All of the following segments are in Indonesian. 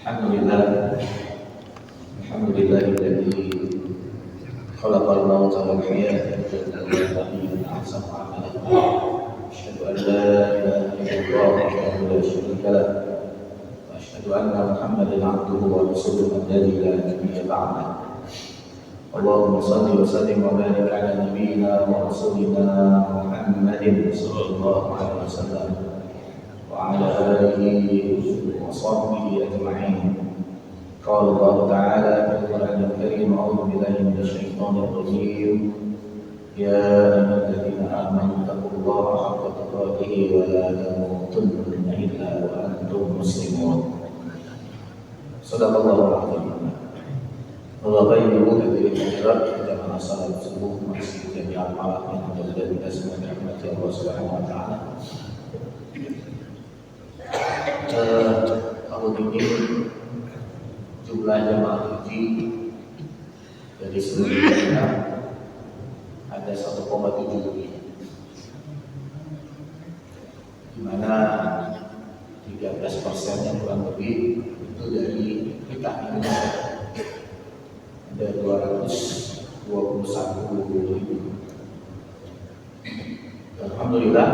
Alhamdulillah, alhamdulillahilladzi khalaqal mauta wal hayata liyabluwakum ayyukum ahsanu amala. Asyhadu an la ilaha illallah wahdahu la syarika lah wa asyhadu anna Muhammadan abduhu wa rasuluhu alladzi la nabiyya ba'dahu. Allahumma shalli wa sallim wa barik ala nabiyyina wa rasulina Muhammadin sallallahu alaihi wasallam wa ala alihi wa sahbihi ajma'in. Qala Allah Ta'ala fil Qur'anil Karim, a'udzu billahi minasy syaithanir rajim. Ya ayyuhalladzina amanu taqullaha haqqa tuqatih wa la tamutunna illa wa antum muslimun. Shadaqallahul 'azim. Bapak Ibu hadirin hadirat jamaah salat subuh Masjid Jami' Al-Falaq yang mudah-mudahan kita semua dirahmati Allah Subhanahu wa taala. Tahun ini jumlah jamaah haji dari seluruh dunia ada 1,7 juta, di mana 13%-nya kurang lebih itu dari kita Indonesia. Ada 221.000. Alhamdulillah,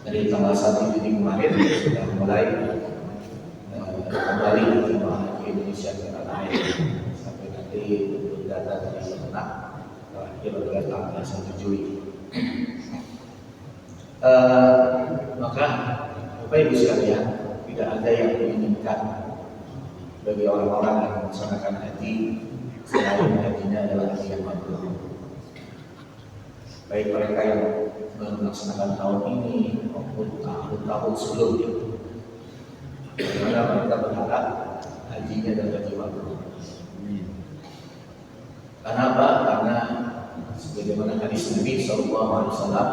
dari tanggal 1 Juni kemarin sudah mulai kembali jemaah ke Indonesia ke tanah air sampai nanti data dari Kemenak terakhir adalah tanggal 1 Juli. Maka Bapak Ibu sekalian, tidak ada yang diinginkan bagi orang-orang yang melaksanakan haji selain hajinya adalah haji yang mabrur. Baik mereka yang melaksanakan tahun ini maupun tahun-tahun sebelumnya, karena mereka berharap hajinya adalah haji mabrur. Kenapa? Karena sebagaimana hadis Nabi Sallallahu Alaihi Wasallam,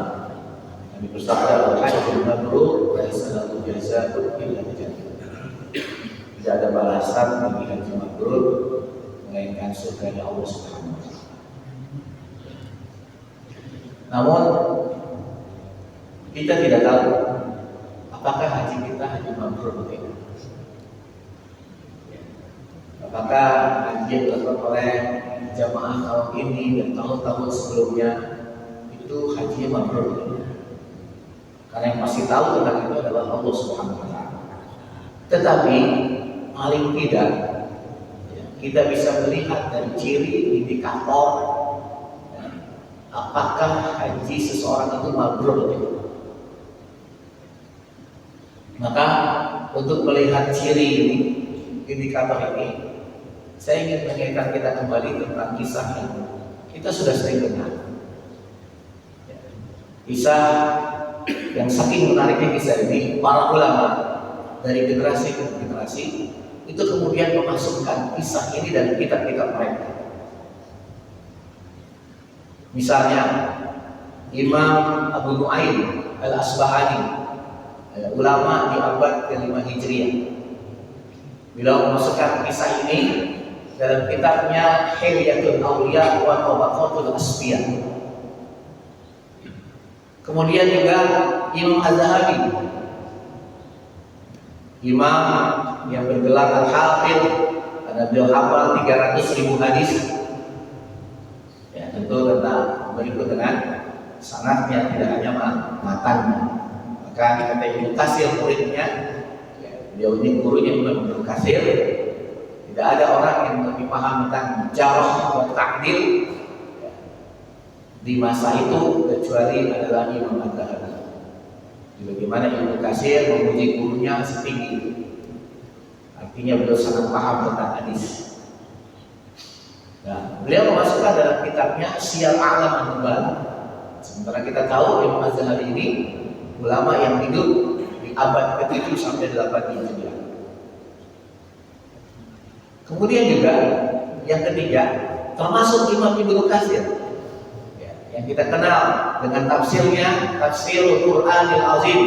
Nabi bersabda, "Al-hajjul mabrur laisa lahu jazaa'un illa jannah." Tidak ada balasan bagi haji mabrur melainkan surga Allah Subhanahu wa taala. Namun kita tidak tahu apakah haji kita haji mabrur atau tidak. Apakah haji yang dilakukan oleh jamaah tahun ini dan tahun-tahun sebelumnya itu haji mabrur? Karena yang pasti tahu tentang itu adalah Allah Subhanahu wa taala. Tetapi paling tidak kita bisa melihat dari ciri indikator apakah haji seseorang itu mabrur atau tidak. Maka untuk melihat ciri ini, indikator ini, saya ingin mengingatkan kita kembali tentang kisah yang kita sudah sering dengar. Kisah yang saking menariknya kisah ini, para ulama dari generasi ke generasi itu kemudian memasukkan kisah ini dalam kitab-kitab mereka. Misalnya Imam Abu Nu'aim Al-Asbahani, ulama di abad ke-5 Hijriah, beliau memasukkan kisah ini dalam kitabnya Hilyatul Awliya wa Tabaqatul Asfiya. Kemudian juga Imam Az-Zahabi, imam yang bergelar Al-Hafidh, ada beliau hafal 300.000 hadis. Ya, tentu tentang berikut dengan sanadnya, tidak hanya matannya. Maka dikata Ibnu Katsir muridnya, ya, beliau ini gurunya Ibnu Katsir. Tidak ada orang yang lebih paham tentang jarh dan ta'dil di masa itu kecuali adalah Imam Az-Zahabi. Bagaimana Ibnu Katsir memuji gurunya setinggi itu. Artinya beliau sangat paham tentang hadis. Nah, beliau memasukkan dalam kitabnya Syiar A'lam An-Nubala. Sementara kita tahu Imam Az-Zahabi ini ulama yang hidup di abad ke-7 sampai 8 Hijriah. Kemudian juga yang ketiga, termasuk Imam Ibnu Katsir, ya, yang kita kenal dengan tafsirnya Tafsirul Qur'anil Azim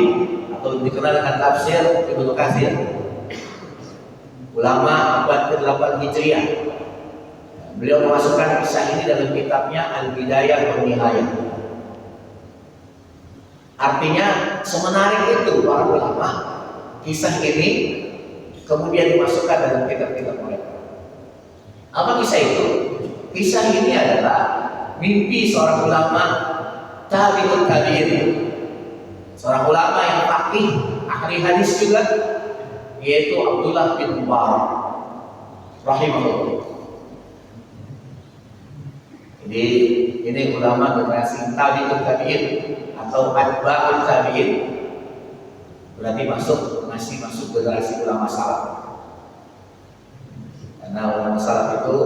atau dikenal dengan tafsir Ibnu Katsir. Ulama abad ke-8 Hijriah. Beliau memasukkan kisah ini dalam kitabnya Al-Bidayah wa Nihayah. Artinya semenarik itu para ulama, kisah ini kemudian dimasukkan dalam kitab-kitab mereka. Apa kisah itu? Kisah ini adalah mimpi seorang ulama tabi'ut tabi'in, seorang ulama yang faqih, ahli hadis juga, yaitu Abdullah bin Mubarak rahimahullah. Jadi ini ulama generasi tabi'ut tabi'in atau atba'ut tabi'in, berarti masih masuk generasi ulama salaf. Karena ulama salaf itu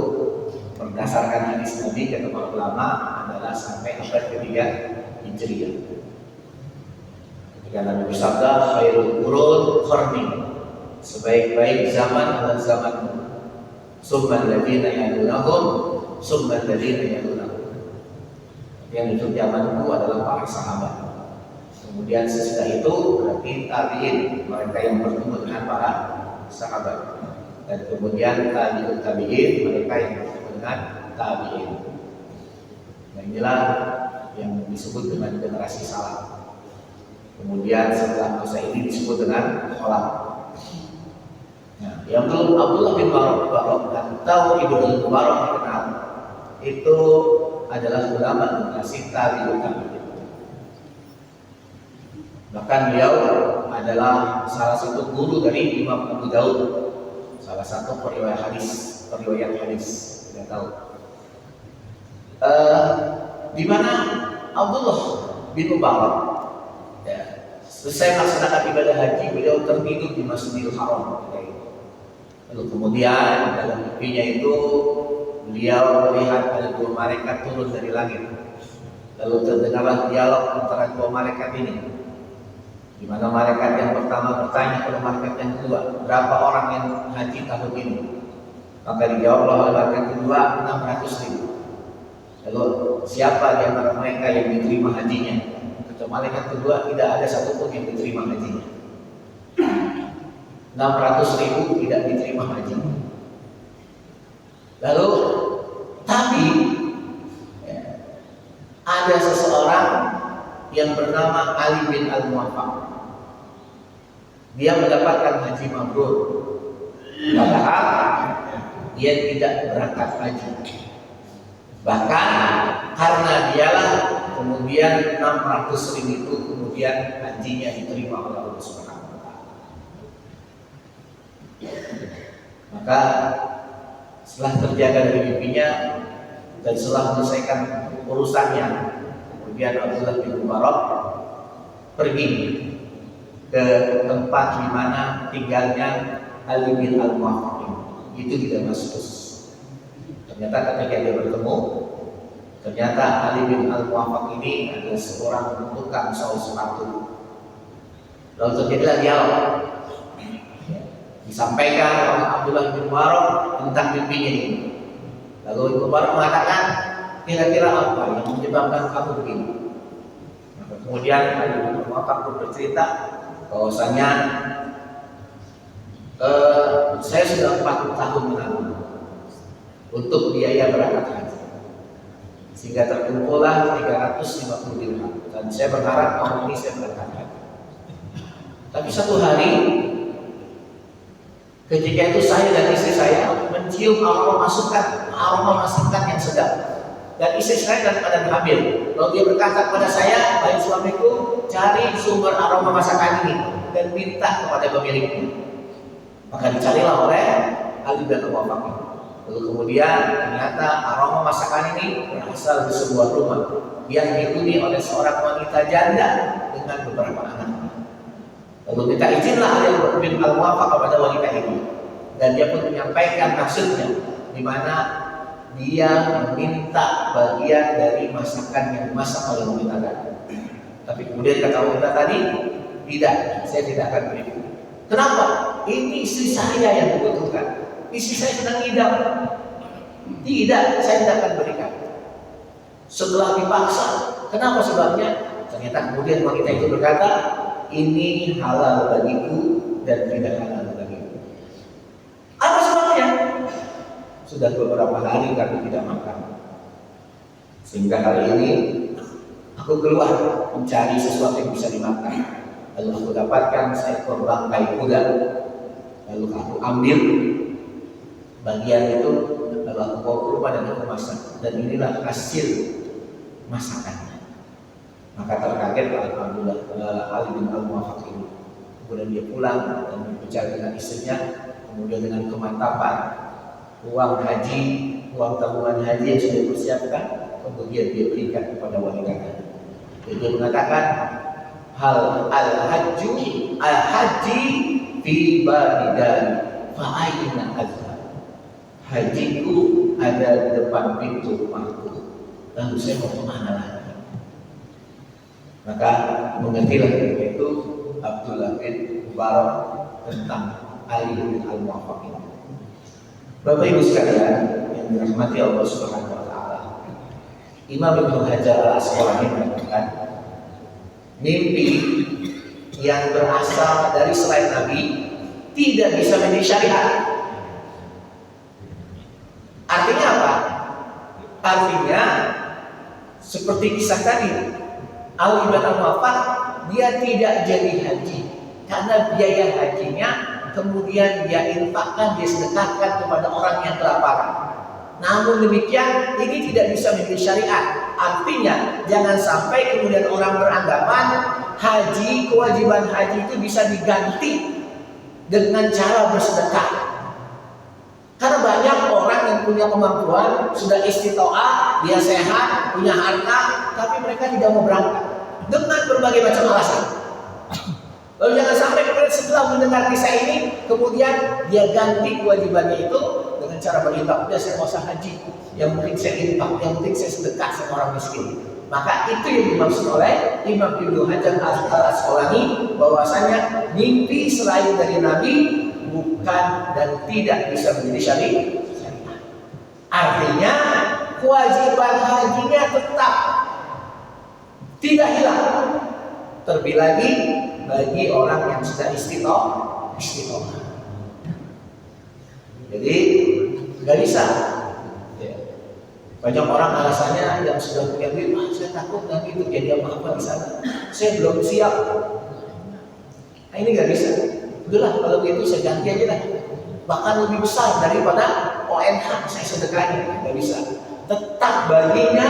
berdasarkan hadis Nabi kata para ulama adalah sampai abad ketiga Hijriah. Ketika Nabi bersabda, khairul qurun qarni, sebaik-baik zaman adalah zamanmu. Summal ladzina yalunahum, summal ladzina yalunahum. Yang itu zamanku adalah para sahabat. Kemudian sesudah itu berarti tabi'in, mereka yang bertemu dengan para sahabat. Dan kemudian tabi'ut tabi'in, mereka yang bertemu dengan tabi'in. Nah inilah yang disebut dengan generasi salaf. Kemudian setelah masa ini disebut dengan khalaf. Nah, yang belum Abdullah bin Mubarak atau Ibnu Mubarak dikenal itu adalah ulama generasi tabi'ut tabi'in. Bahkan beliau adalah salah satu guru dari Imam Abu Daud, salah satu periwayat hadis, tidak tahu. Di mana Abdullah bin Mubarak ya, selesai melaksanakan ibadah haji, beliau tertidur di Masjidil Haram. Lalu kemudian dalam mimpinya itu beliau melihat ada dua malaikat turun dari langit. Lalu terdengarlah dialog antara dua malaikat ini, di mana malaikat yang pertama bertanya kepada malaikat yang kedua, berapa orang yang haji tahun ini? Maka dijawablah oleh malaikat kedua, 600.000. Lalu siapa di antara mereka yang diterima hajinya? Kata malaikat kedua, tidak ada satupun yang diterima hajinya. 600.000 tidak diterima hajinya. Lalu tapi ya, ada seseorang yang bernama Ali bin Al-Muwaffaq. Dia mendapatkan haji mabrur, padahal dia tidak berangkat haji. Bahkan karena dialah kemudian 600.000 itu kemudian hajinya diterima oleh Allah Subhanahu wa taala. Maka setelah terjaga dari mimpinya dan setelah menyelesaikan urusannya, kemudian Abdullah bin Mubarak pergi ke tempat di mana tinggalnya Ali bin Al-Muwaffaq. Itu di Damaskus. Ternyata ketika dia bertemu, ternyata Ali bin Al-Muwaffaq ini adalah seorang tukang sol sepatu. Lalu terjadilah dialog. Disampaikan oleh Abdullah bin Mubarak tentang mimpinya ini. Lalu Ibnu Mubarak mengatakan, kira-kira apa yang menyebabkan kamu begini? Maka kemudian Ali bin Mubarak bercerita bahwasanya saya sudah 40 tahun menabung untuk biaya berangkat haji, sehingga terkumpullah 350 dirham. Dan saya berharap tahun ini saya berangkat haji. Tapi satu hari ketika itu saya dan istri saya mencium aroma masakan yang sedap. Dan istri saya dalam keadaan hamil. Lalu dia berkata kepada saya, "Baik suamiku, cari sumber aroma masakan ini dan minta kepada pemiliknya." Maka dicarilah oleh Ali bin Muwaffaq. Lalu kemudian ternyata aroma masakan ini berasal dari sebuah rumah yang dihuni oleh seorang wanita janda dengan beberapa anak. Lalu minta izinlah Ali bin Al-Muwaffaq kepada wanita ini, dan dia pun menyampaikan maksudnya, di mana dia meminta bagian dari masakan yang dimasak oleh wanita tadi. Tapi kemudian kata wanita tadi, tidak, saya tidak akan beri. Kenapa? Ini istri saya yang membutuhkan. Istri saya sedang idam. Tidak, saya tidak akan berikan. Setelah dipaksa, kenapa sebabnya? Ternyata kemudian wanita itu berkata, ini halal bagiku dan tidak halal bagiku. Apa sebabnya? Sudah beberapa hari kami tidak makan, sehingga hari ini aku keluar mencari sesuatu yang bisa dimakan. Lalu aku dapatkan seekor bangkai kuda. lalu aku ambil bagian itu, lalu aku bawa ke rumah dan aku masak, dan inilah hasil masakannya. Maka terkaget Ali bin Al-Muwaffaq ini. Kemudian dia pulang dan berbicara dengan istrinya, kemudian dengan kemantapan uang haji, uang tabungan haji yang sudah dipersiapkan, kemudian dia berikan kepada wanitanya. Dan dia mengatakan, hal al-haji fi baridan fa aina azhar. Hajiku ada di depan pintu rumahku, lalu saya mau kemana lagi? Maka mengertilah ketika itu Abdullah bin Mubarak tentang Ali bin Al-Muwaffaq ini. Bapak Ibu sekalian yang dirahmati Allah Subhanahu wa taala, Imam Ibnu Hajar Al-Asqalani mengatakan, mimpi yang berasal dari selain Nabi tidak bisa menjadi syariat. Artinya apa? Artinya seperti kisah tadi, Ali bin Al-Muwaffaq dia tidak jadi haji karena biaya hajinya kemudian dia infakkan, dia sedekahkan kepada orang yang kelaparan. Namun demikian ini tidak bisa menjadi syariat. Artinya jangan sampai kemudian orang beranggapan haji, kewajiban haji itu bisa diganti dengan cara bersedekah. Karena banyak orang yang punya kemampuan, sudah istitoah, dia sehat, punya harta, tapi mereka tidak mau berangkat dengan berbagai macam alasan. Lalu jangan sampai kemudian setelah mendengar kisah ini, kemudian dia ganti kewajibannya itu dengan cara berinfak. Udah saya nggak usah haji, yang penting saya infak, yang penting saya sedekah sama orang miskin. Maka itu yang dimaksud oleh Imam Ibnu Hajar Al-Asqalani, bahwasanya mimpi selain dari Nabi bukan dan tidak bisa menjadi syariat. Artinya kewajiban hajinya tetap tidak hilang, terlebih lagi bagi orang yang sudah istiqomah. Jadi nggak bisa. Banyak orang alasannya yang sudah punya duit, saya takut nanti terjadi apa-apa di sana, saya belum siap. Nah, ini nggak bisa. Udahlah kalau gitu saya ganti aja lah, bahkan lebih besar daripada ONH saya sedekahnya. Nggak bisa. Tetap baginya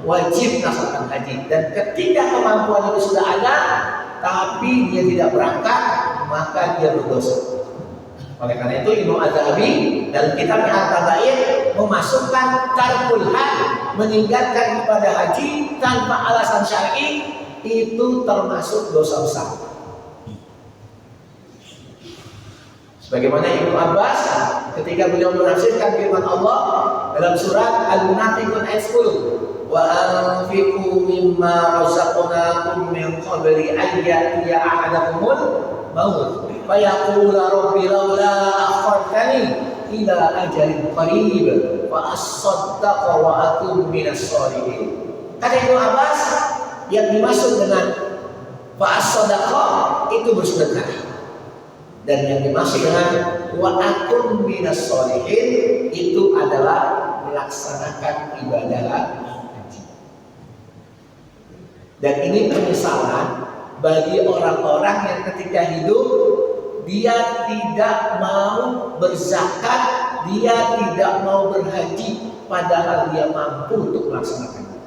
wajib melaksanakan haji, dan ketika kemampuan itu sudah ada tapi dia tidak berangkat, maka dia berdosa. Oleh karena itu Imam Az-Zahabi dalam kitabnya Al-Kabair memasukkan tarkul haj, meninggalkan ibadah haji tanpa alasan syar'i, itu termasuk dosa besar. Sebagaimana Ibnu Abbas ketika beliau menafsirkan firman Allah dalam surat Al-Munafiqun ayat 10, wa anfiqu mimma razaqnakum min qabli an ya'tiya ahadakumul maut fa yaqula rabbi laula akhartani ila ajalin qarib fa asaddaqa wa akun minas shalihin. Kata Ibnu Abbas, yang dimaksud dengan fa asaddaqa itu bersedekah, dan yang dimaksud dengan wa akun minas shalihin itu adalah melaksanakan ibadah haji. Dan ini penyesalan bagi orang-orang yang ketika hidup dia tidak mau berzakat, dia tidak mau berhaji, padahal dia mampu untuk melaksanakannya.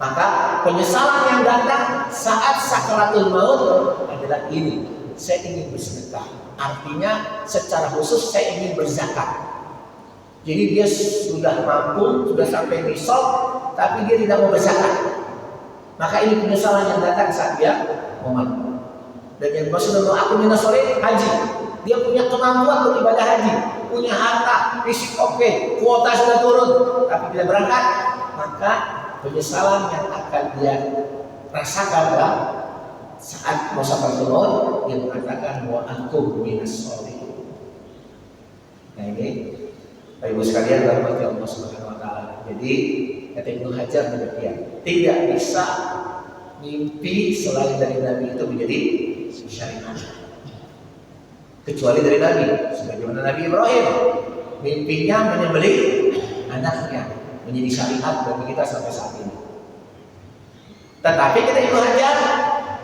Maka penyesalan yang datang saat sakaratul maut adalah ini, saya ingin bersedekah. Artinya secara khusus saya ingin berzakat. Jadi dia sudah mampu, sudah sampai nisab, tapi dia tidak mau berzakat. Maka ini penyesalan yang datang saat dia mau mati. Dan yang maksud dengan aku minas sholihin haji, dia punya kemampuan beribadah haji, punya harta, fisik oke, kuota sudah turun, tapi tidak berangkat, maka penyesalan yang akan dia rasakan adalah saat masa pertemuan dia mengatakan wa aku minas sholihin. Nah ini Bapak Ibu sekalian rahmati Allah Subhanahu wa taala. Jadi kata Ibnu Hajar demikian, tidak bisa mimpi selain dari Nabi itu menjadi syariat, kecuali dari Nabi. Sebagaimana Nabi Ibrahim, mimpinya menyembelih anaknya, menjadi syariat bagi kita sampai saat ini. Tetapi kata Ibnu Hajar,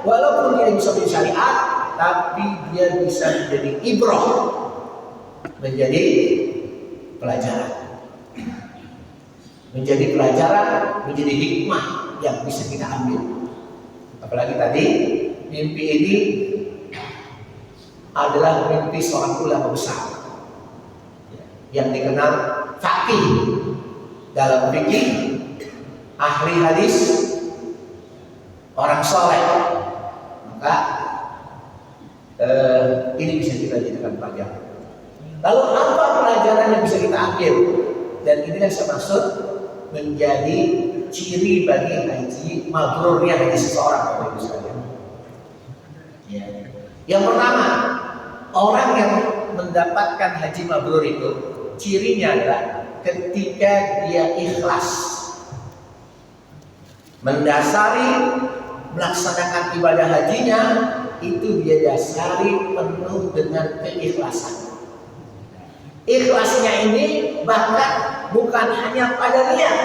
walaupun tidak bisa menjadi syariat, tapi dia bisa menjadi ibrah, menjadi pelajaran, menjadi hikmah yang bisa kita ambil. Apalagi tadi mimpi ini adalah mimpi seorang ulama besar yang dikenal faqih dalam fikih, ahli hadis, orang soleh. Maka ini bisa kita jadikan pelajaran. Lalu apa pelajaran yang bisa kita ambil? Dan ini yang saya maksud menjadi ciri bagi haji mabrurnya haji seseorang, Bapak Ibu sekalian. Ya. Yang pertama, orang yang mendapatkan haji mabrur itu cirinya adalah ketika dia ikhlas mendasari melaksanakan ibadah hajinya, itu dia dasari penuh dengan keikhlasan. Ikhlasnya ini bahkan bukan hanya pada niat,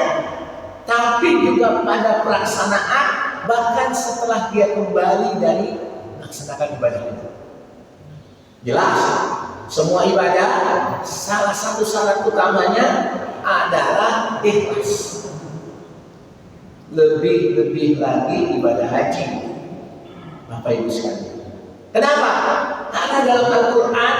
tapi juga pada pelaksanaan, bahkan setelah dia kembali dari melaksanakan ibadah itu. Jelas, semua ibadah salah satu syarat utamanya adalah ikhlas. Lebih-lebih lagi ibadah haji, Bapak Ibu sekalian. Kenapa? Karena dalam Al-Quran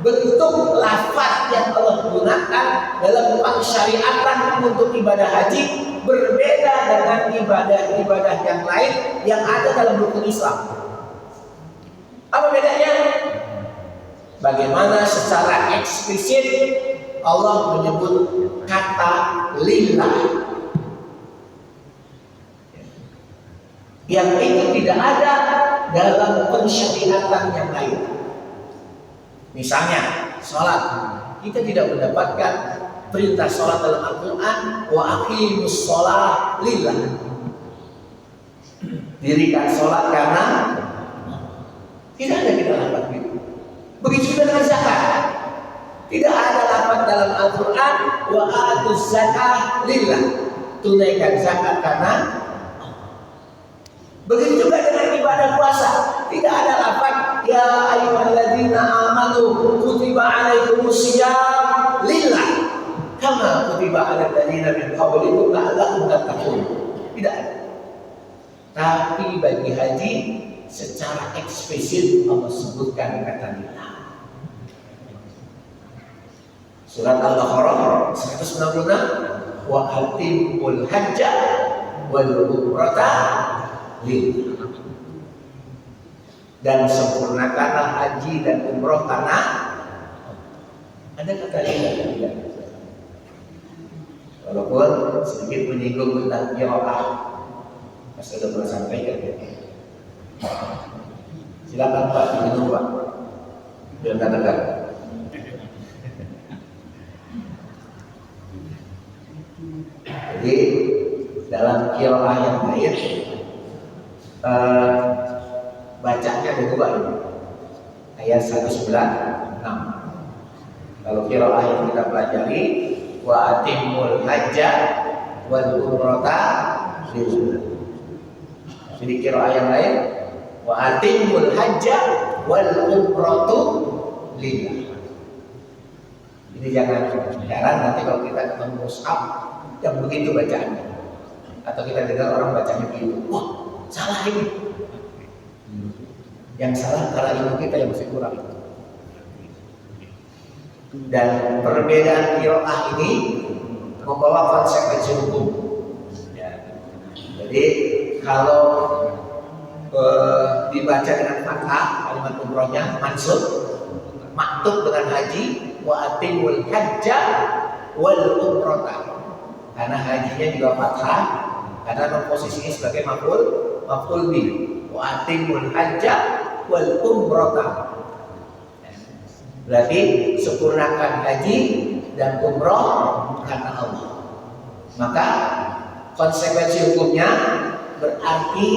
bentuk lafaz yang Allah gunakan dalam pensyariatan untuk ibadah haji berbeda dengan ibadah-ibadah yang lain yang ada dalam rukun Islam. Apa bedanya? Bagaimana secara eksplisit Allah menyebut kata lillah, yang itu tidak ada dalam pensyariatan yang lain. Misalnya sholat, kita tidak mendapatkan perintah sholat dalam Al-Quran, wa aqimus sholat lillah, dirikan sholat karena tidak ada kita lafaz itu. Begitu juga dengan zakat, tidak ada lafaz dalam Al-Quran wa atuz zakah lillah, tunaikan zakat karena. Begitu juga dengan ibadah puasa, tidak ada lafaz ya ayyuhalladzina amanu kutiba alaikumusiyam lillah kama kutiba alal ladzina min qablikum la'allakum tattaqun. Tidak ada. Tapi bagi haji secara eksplisit Allah sebutkan kata lillah. Surat Al-Baqarah 196, wa atimul hajja wal umrata lillah, dan sempurnakanlah haji dan umroh karena ada kata lillah. Walaupun sedikit menyinggung tentang qiraah, saya sudah pernah sampaikan ya. Silakan Pak, diminum Pak, biar katakan. Jadi dalam qiraah yang lain bacanya ada dua ini. Ayat 196. Kalau qiraah yang kita pelajari wa atimul hajja wal umrata lillah. Jadi qiraah yang lain wa atimul hajja wal umratu lillah. Jadi jangan heran nanti kalau kita ketemu mushaf yang begitu bacaannya, atau kita dengar orang bacanya begitu, wah salah ini. Yang salah karena ilmu kita yang masih kurang. Dan perbedaan qiraah ini membawa konsekuensi hukum. Ya. Jadi kalau dibaca dengan fathah kalimat umrohnya mansub, maktub dengan haji, wa atimul hajja wal umrata. Karena hajinya juga fathah, karena posisinya sebagai maf'ul bih, wa atimul hajja wal umrata. Berarti sempurnakan haji dan umroh karena Allah. Maka konsekuensi hukumnya berarti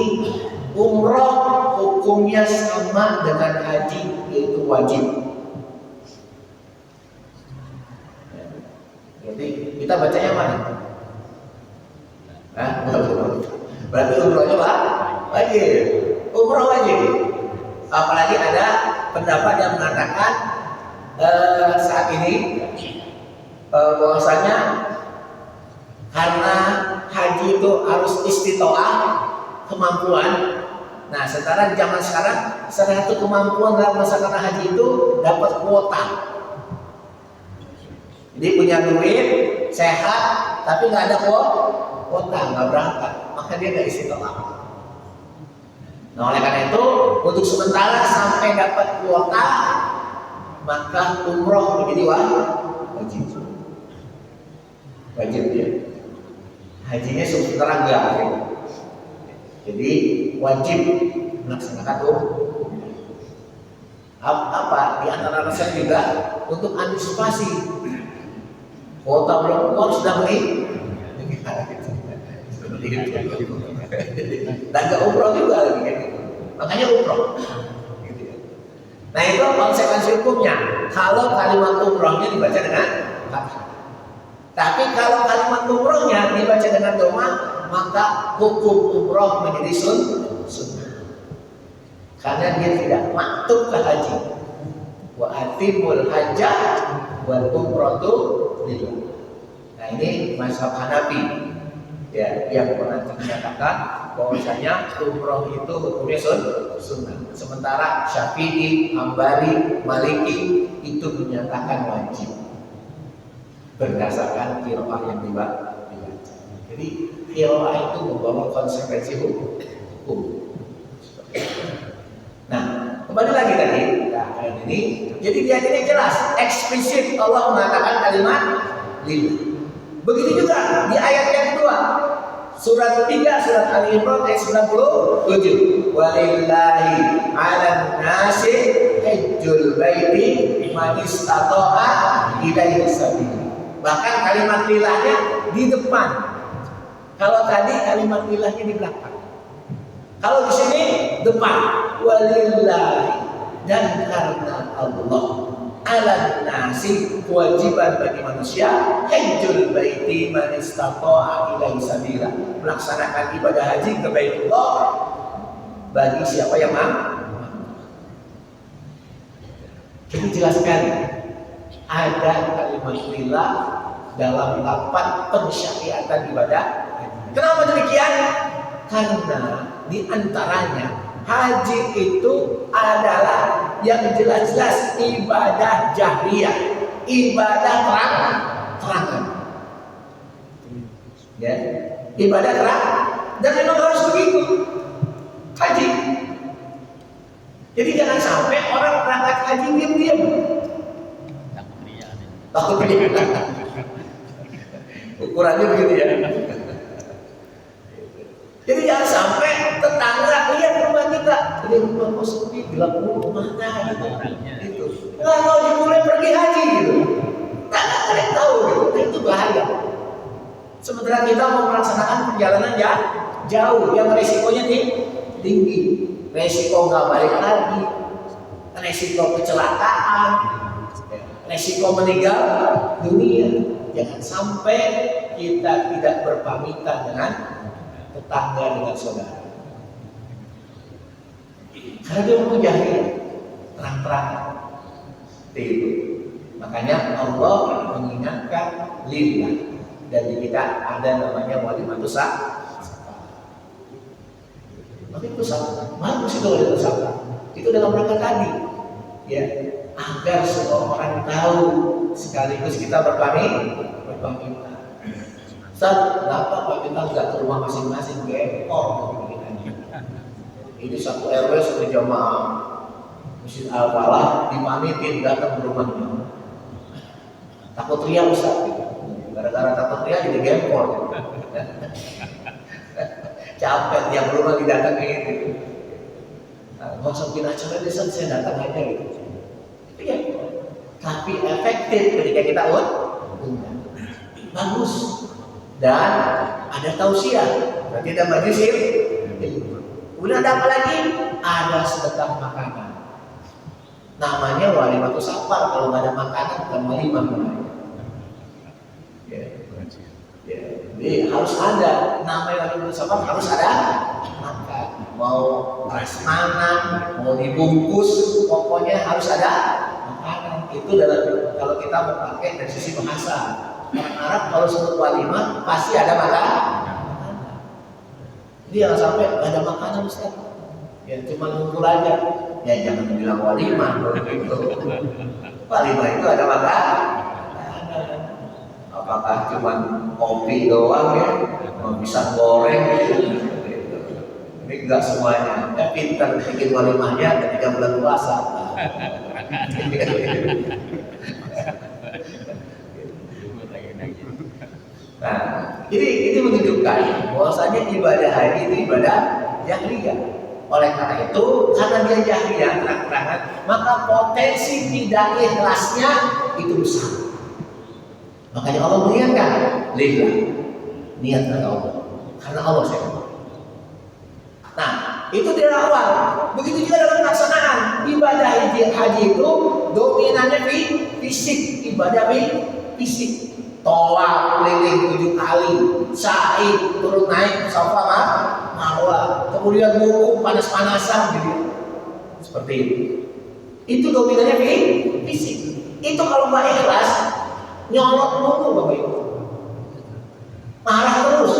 umroh hukumnya sama dengan haji, yaitu wajib. Jadi kita bacanya mana? Berarti umrohnya wajib, umroh wajib. Apalagi ada pendapat yang mengatakan saat ini bahwasanya karena haji itu harus istitoah, kemampuan. Nah, sekarang zaman sekarang salah satu kemampuan dalam melaksanakan haji itu dapat kuota. Jadi punya duit, sehat, tapi nggak ada kuota, nggak berangkat, maka dia nggak istitoah. Nah, oleh karena itu untuk sementara sampai dapat kuota, maka umroh menjadi wajib. Wajib ya. Hajinya sementara enggak. Jadi wajib melaksanakan umroh. Apa? Di antara alasan juga untuk antisipasi kuota belum keluar sudah beli. Dan gak umroh juga lagi gitu. Makanya umroh. Nah itu konsekuensi hukumnya. Kalau kalimat umrohnya dibaca dengan fathah. Tapi kalau kalimat umrohnya dibaca dengan doma, maka hukum umroh menjadi sunnah. Karena dia tidak maktub ke haji. Wa atimul hajjah wal umratu lillah. Nah ini mazhab Hanafi. Ya, yang pernah menyatakan bahwasanya umroh itu hukumnya sunnah. Sementara Syafi'i, Hambali, Maliki itu menyatakan wajib berdasarkan qiraah yang dibaca. Jadi qiraah itu membawa konsekuensi hukum. Nah, kembali lagi tadi ayat ini. Jadi di ayat ini jelas eksplisit Allah mengatakan kalimat lillah. Begitu juga di ayat yang kedua, surat 3 surat Ali Imran ayat 97. Walillahi 'alan nasi hajjul baiti man istata'a ilaihi sabila. Bahkan kalimat lillahnya di depan. Kalau tadi kalimat lillahnya di belakang. Kalau di sini depan. Walillahi, dan karena Allah, ala nasi, kewajiban bagi manusia hajjul baiti man istata'a ilaihi sabila, melaksanakan ibadah haji ke Baitullah bagi siapa yang mampu. Jadi jelaskan ada kalimat lillah dalam lapan pensyariatan ibadah. Kenapa demikian? Karena di antaranya haji itu adalah yang jelas-jelas ibadah jahriyah, ibadah terangan. Ya, ibadah terang, dan memang harus begitu. Haji. Jadi jangan sampai orang berangkat haji diam-diam. Takut riya. Ukurannya begitu ya. Jadi jangan sampai tetangga lihat rumah kita, ini rumah kok sepi, gelap mana gitu. Itu. Nggak mau dimulai pergi haji gitu. Nggak ada yang tahu gitu. Itu bahaya. Sementara kita mau melaksanakan perjalanan jauh, yang resikonya tinggi. Resiko nggak balik lagi, resiko kecelakaan, resiko meninggal dunia. Jangan sampai kita tidak berpamitan dengan tetangga, dengan saudara. Karena dia mau jahil, terang-terangan. Itu. Makanya Allah mengingatkan lillah. Dan di kita ada namanya walimatus safar. Walimatus safar, bagus itu walimatus safar. Itu dalam rangka tadi, ya, agar semua orang tahu sekaligus kita berpamitan. Ustaz, kenapa Pak kita nggak ke rumah masing-masing gempor begini? Ini satu RW satu jamaah Masjid Al-Falah dipamitin datang ke rumahnya. Takut ria Ustaz, gara-gara takut ria jadi gempor. Capek tiap rumah didatangin gitu. Nggak usah bikin acara desa, saya datang aja gitu. Itu ya. Tapi efektif ketika kita undang. Bagus. Dan ada tausiah, berarti ada majelis ilmu. Udah ada apa lagi? Ada sedekah makanan. Namanya walimatus safar. Kalau nggak ada makanan bukan walimah. Ya. Jadi harus ada namanya walimatus safar, harus ada makan. mau prasmanan, mau dibungkus, pokoknya harus ada makanan. Itu dalam kalau kita mau pakai dari sisi bahasa. Orang Arab kalau sebut walimah pasti ada makanan. Jadi jangan sampai nggak ada makanan Ustaz. Ya cuma ngumpul aja. Ya jangan bilang walimah gitu. Walimah itu ada makanan. Apakah cuma kopi doang ya? Mau bisa goreng gitu. Ini enggak semuanya. Ya pintar bikin walimahnya ketika bulan puasa. Nah, ini menunjukkan bahwasanya ibadah haji itu ibadah jahiliyah. Oleh karena itu, karena dia jahiliyah terang-terangan, maka potensi tidak ikhlasnya itu besar. Makanya Allah mengingatkan, lillah, niat karena Allah, karena Allah saya. Nah, itu dari awal. Begitu juga dalam pelaksanaan ibadah haji itu dominannya fisik, ibadah fisik. Tawaf keliling 7 kali, sa'i turun naik Safa Marwah, kemudian wukuf panas-panasan gitu. Seperti itu. Itu dominannya fisik. Itu kalau nggak ikhlas, nyolot mulu Bapak Ibu. Marah terus.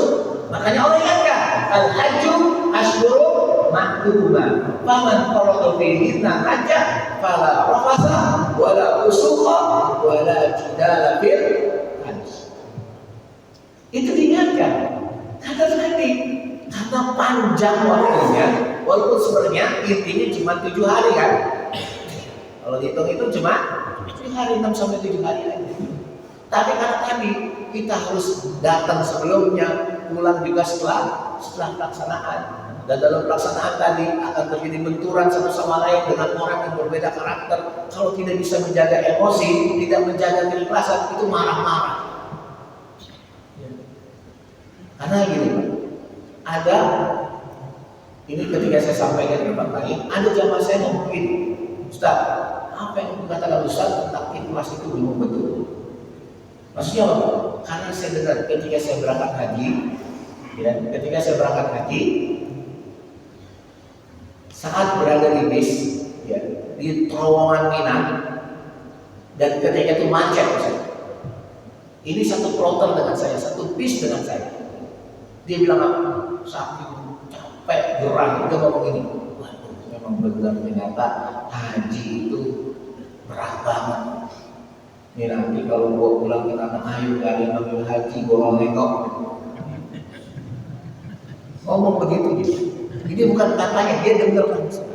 Makanya Allah ingatkan, al-hajju ashhurun ma'lumat. Faman farada fihinna hajja fala rafasa wala fusuqa wala jidala fil hajj. Itu diingatkan. Karena tadi karena panjang waktunya, walaupun sebenarnya intinya cuma 7 hari kan. Kalau dihitung itu cuma 7 hari, 6 sampai 7 hari aja. Tapi karena tadi kita harus datang sebelumnya, pulang juga setelah pelaksanaan. Dan dalam pelaksanaan tadi akan terjadi benturan satu sama lain dengan orang yang berbeda karakter. Kalau tidak bisa menjaga emosi, tidak menjaga keikhlasan, itu marah-marah. Karena gini, ada ini ketika saya sampaikan ke tempat lain, ada jamaah saya ngomong gini, Ustaz, apa yang dikatakan Ustaz tentang ikhlas itu belum betul. Maksudnya apa? Karena saya dengar ketika saya berangkat haji, saat berada di bis, ya, di terowongan Mina, dan ketika itu macet, ini satu kloter dengan saya, satu bis dengan saya. Dia bilang apa? Saking capek, gerah, dia ngomong ini. Waduh, memang benar ternyata haji itu berat banget. Ini nanti kalau gua pulang ke tanah air gak ada yang manggil haji, gua nengok. Ngomong begitu gitu. Ini bukan katanya, dia dengar langsung.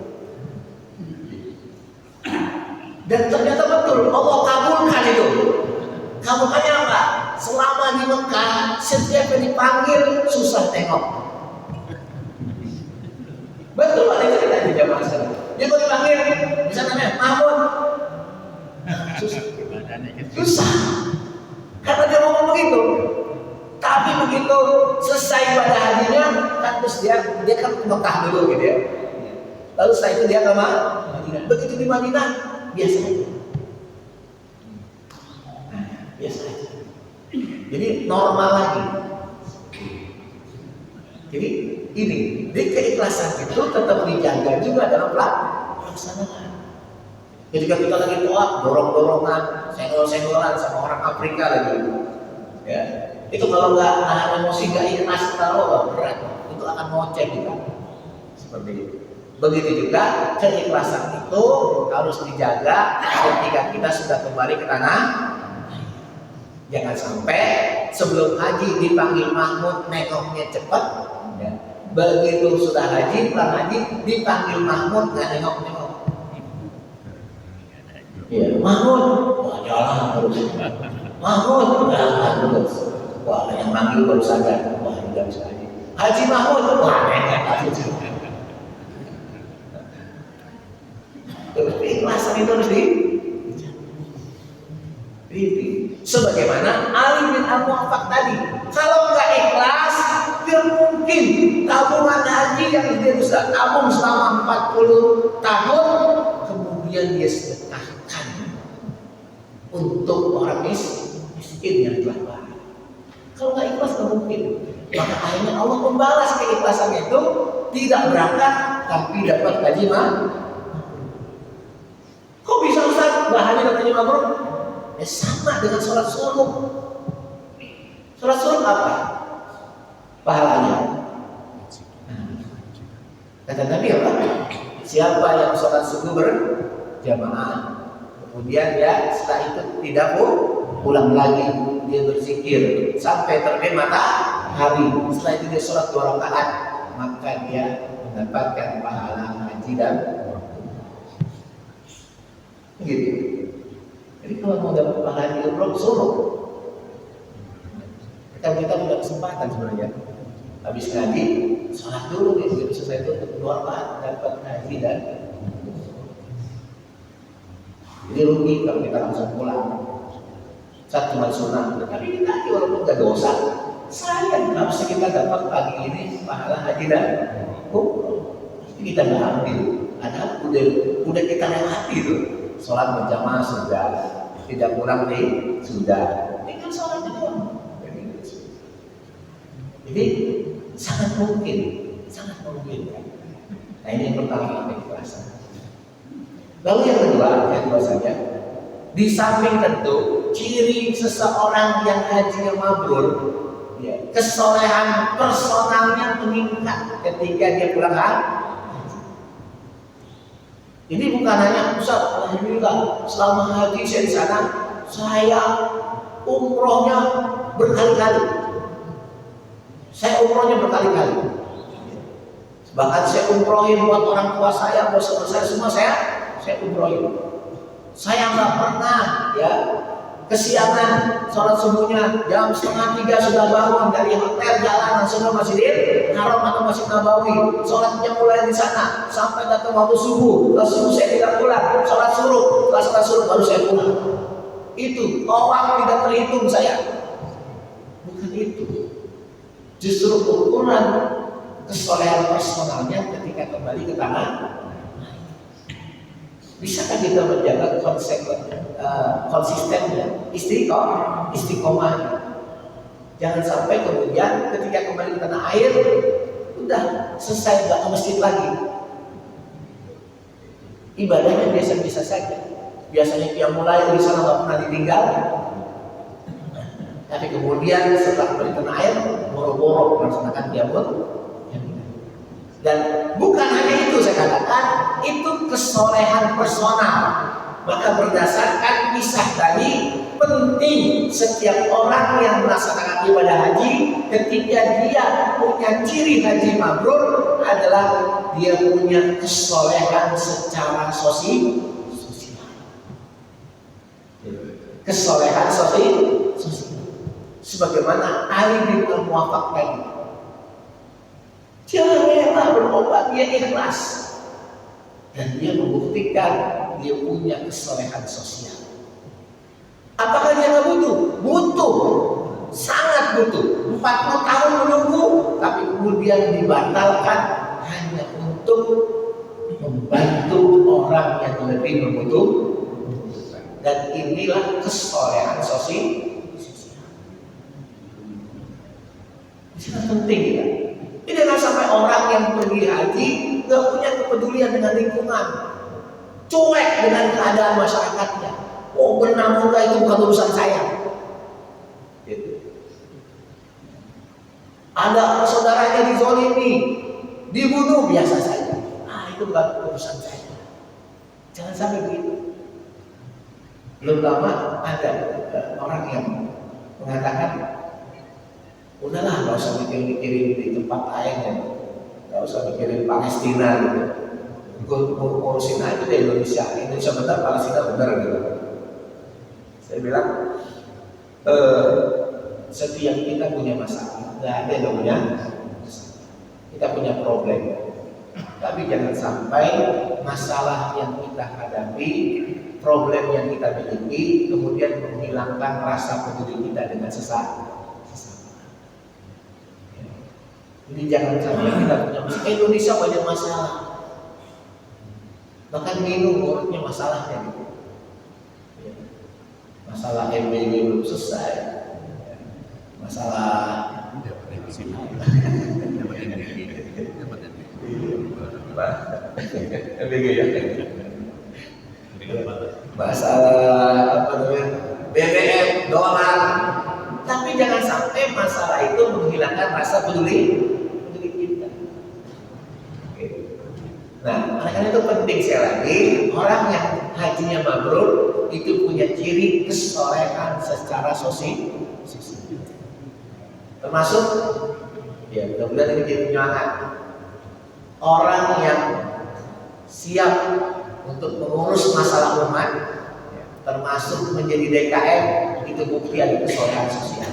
Dan ternyata betul, Allah kabulkan itu. Kabulkannya apa? Selama di Mekah, setiap yang dipanggil susah tengok. Betul ada cerita di jamaah saya. Dia kalau dipanggil, misalnya Mahmud, susah. Karena dia ngomong begitu. Tapi begitu selesai ibadah hajinya, kan terus dia kan ke Mekah dulu gitu ya. Lalu setelah itu dia ke Madinah. Begitu di Madinah, biasa aja. Biasa aja. Jadi normal lagi. Jadi ini, di keikhlasan itu tetap dijaga juga dalam pelaksanaan. Ketika kita lagi toat, dorong-dorongan, senggol-senggolan sama orang Afrika lagi, ya, itu kalau nggak nahan emosi, nggak ikhlas terlalu berat, itu akan ngoceh kita. Seperti itu. Begitu juga keikhlasan itu harus dijaga ketika kita sudah kembali ke tanah. Jangan sampai sebelum haji dipanggil Mahmud, nengoknya cepat. Ya. Begitu sudah haji, pulang haji dipanggil Mahmud, nggak nengok-nengok. Ya, Mahmud, wah jalan terus. Mahmud, jalan terus. Wah, yang manggil baru sadar, wah ini nggak bisa haji. Haji Mahmud, wah nengok lagi. Keikhlasan itu harus sebagaimana Ali bin Al-Mu'affaq tadi, kalau nggak ikhlas, tidak mungkin tabungan haji yang dia bisa tabung selama 40 tahun, kemudian dia sedekahkan untuk orang miskin yang telah balik. Kalau nggak ikhlas nggak mungkin. Maka akhirnya Allah membalas keikhlasannya itu tidak berangkat tapi dapat haji mabrur. Kok bisa Ustaz bahannya dapat haji mabrur? Sama dengan sholat sunnah. Sholat sunnah apa pahalanya? Kata Nabi apa? Siapa yang sholat subuh berjamaah, kemudian ya setelah itu tidak pulang lagi, dia berzikir sampai terbit matahari, setelah itu dia sholat 2 rakaat, maka dia mendapatkan pahala haji dan gitu. Jadi kalau mau dapat pahala haji umroh suruh. Kita punya kesempatan sebenarnya. Habis ngaji, sholat dulu nih, begitu selesai itu 2 rakaat dapat haji dan jadi rugi kalau kita langsung pulang. Saat cuma sunnah, tapi kita lagi walaupun gak dosa, sayang harusnya kita dapat pagi ini pahala haji dan pasti kita nggak ambil. Ada udah kita lewati itu, sholat berjamaah sudah, tidak pulang nih sudah, tinggal sholat itu. Jadi sangat mungkin. Nah ini yang pertama keikhlasan. Lalu yang kedua saja, di samping tentu ciri seseorang yang hajinya mabrur, ya, kesolehan personalnya meningkat ketika dia pulang haji. Jadi bukan hanya Ustaz, alhamdulillah selama haji saya di sana, saya umrohnya berkali-kali. Bahkan saya umrohin buat orang tua saya, buat saudara saya semua saya umrohin. Saya nggak pernah ya kesiangan sholat subuhnya jam 2:30 sudah bangun dari hotel jalan langsung ke Masjidil Haram atau Masjid Nabawi. Sholatnya mulai di sana sampai datang waktu subuh. Setelah subuh saya tidak pulang, sholat suruh. Setelah sholat suruh baru saya pulang. Itu orang tidak terhitung saya. Bukan itu. Justru ukuran kesolehan personalnya ketika kembali ke tanah. Bisakah kita menjaga konsistennya, istiqomah? Jangan sampai kemudian ketika kembali ke tanah air, udah selesai nggak ke masjid lagi. Ibadahnya biasa-biasa saja. Biasanya dia mulai di sana nggak pernah ditinggal. Tapi kemudian setelah kembali ke tanah air, boro-boro melaksanakan qiyamul. Dan bukan hanya itu saya katakan, itu kesolehan personal. Maka berdasarkan kisah tadi, penting setiap orang yang melaksanakan ibadah haji, ketika dia punya ciri haji mabrur adalah dia punya kesolehan secara sosial. Kesolehan sosial. Sebagaimana Ali bin Al-Muwaffaq tadi. Dia rela berobat, dia ikhlas. Dan dia membuktikan dia punya kesolehan sosial. Apakah dia nggak butuh? Butuh. Sangat butuh. 40 tahun menunggu, tapi kemudian dibatalkan hanya untuk membantu orang yang lebih membutuhkan. Dan inilah kesolehan sosial. Ini sangat penting ya. Ini jangan sampai orang yang pergi haji nggak punya kepedulian dengan lingkungan, cuek dengan keadaan masyarakatnya. Oh benar enggak itu bukan urusan saya. Gitu. Ada saudaranya dizolimi, dibunuh biasa saja. Itu bukan urusan saya. Jangan sampai begitu. Belum lama ada orang yang mengatakan, udahlah nggak usah mikirin di tempat lain, nggak usah mikirin Palestina gitu. Urusin aja di Indonesia benar, Palestina benar gitu. Saya bilang, setiap kita punya masalah, nggak ada yang punya masalah. Kita punya problem, tapi jangan sampai masalah yang kita hadapi, problem yang kita miliki, kemudian menghilangkan rasa peduli kita dengan sesama. Jadi jangan sampai kita punya masalah. Indonesia banyak masalah. Bahkan minum mulutnya masalahnya gitu. Masalah MBG belum selesai. Masalah MBG ya. Masalah apa namanya? BBM, dolar. Tapi jangan sampai masalah itu menghilangkan rasa peduli kita. Oke. Nah, karena itu penting sekali lagi, orang yang hajinya mabrur itu punya ciri kesolehan secara sosial. Termasuk, ya mudah-mudahan ini jadi penyemangat. Orang yang siap untuk mengurus masalah umat, termasuk menjadi DKM, itu bukti ada kesolehan sosial.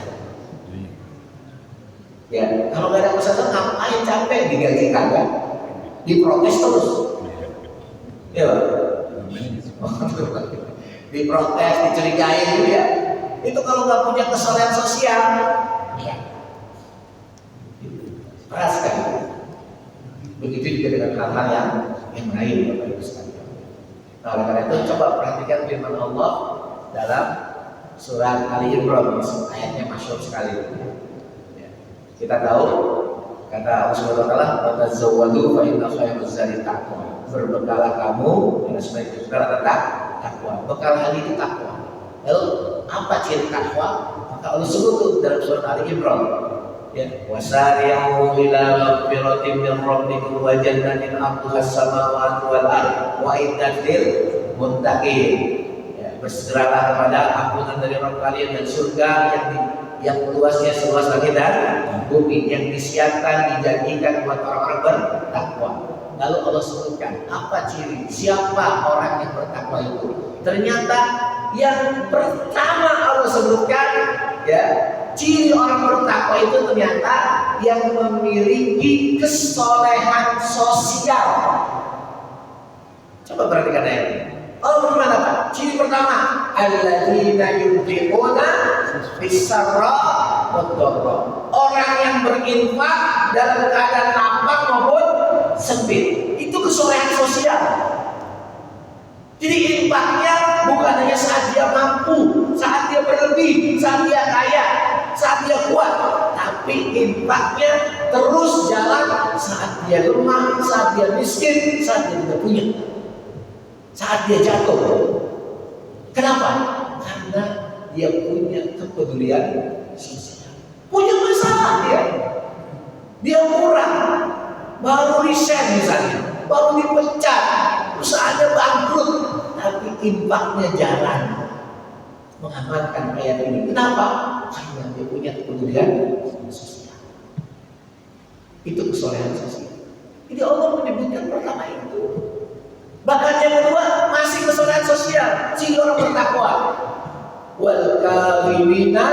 Ya, kalau nggak ada usaha ngapain capek digaji kagak, diprotes terus, ya, diprotes, dicurigain gitu ya. Itu kalau nggak punya kesolehan sosial, ya, keras kan. Begitu juga dengan hal-hal yang lain, Bapak Ibu sekalian. Nah, oleh karena itu coba perhatikan firman Allah dalam surat Ali Imran, ayatnya masyhur sekali. Ya. Kita tahu kata Allah Subhanahu wa taala, "Fatazawwadu fa inna khairaz zadi taqwa." Berbekalah kamu dengan sebaik bekal adalah takwa. Bekal hal itu takwa. Lalu apa ciri takwa? Maka Allah sebut dalam surat Ali Imran, ya, wasari'u ila maghfiratin min rabbikum wa jannatin 'arduha as-samawati wal ardh wa iddat lil muttaqin. Ya, bersegeralah kepada ampunan dari Rabb kalian dan surga yang luasnya seluas langit dan bumi, yang disiapkan dijanjikan buat orang-orang bertakwa. Lalu Allah sebutkan apa ciri siapa orang yang bertakwa itu. Ternyata yang pertama Allah sebutkan, ya, ciri orang bertakwa itu ternyata yang memiliki kesolehan sosial. Coba perhatikan ayat ini. Allah berfirman apa? Ciri pertama, alladzina yunfiquna fis-sarra wad-dharra. Orang yang berinfak dalam keadaan lapang maupun sempit. Itu kesolehan sosial. Jadi infaknya bukan hanya saat dia mampu, saat dia berlebih, saat dia kaya, saat dia kuat, tapi infaknya terus jalan saat dia lemah, saat dia miskin, saat dia tidak punya, saat dia jatuh. Kenapa? Karena dia punya kepedulian sosial. Punya masalah dia kurang, baru resign misalnya, baru dipecat, perusahaannya bangkrut, tapi infaknya jalan. Mengamalkan ayat ini. Kenapa? Karena dia punya kepedulian sosial. Itu kesolehan sosial. Jadi Allah menyebutkan pertama itu. Bahkan yang kedua masih kesolehan sosial. Si orang bertakwa. Wal kalimina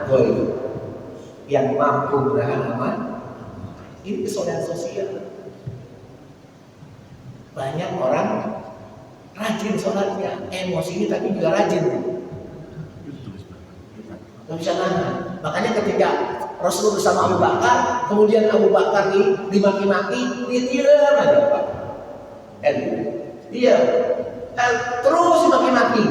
ghaib. Yang mampu menahan aman. Ini kesolehan sosial. Banyak orang rajin sholatnya, emosi tapi juga rajin. Gak bisa nahan. Makanya ketika Rasul bersama Abu Bakar, kemudian Abu Bakar dimaki-maki, dia diam aja, Pak. Dia terus dimaki-maki.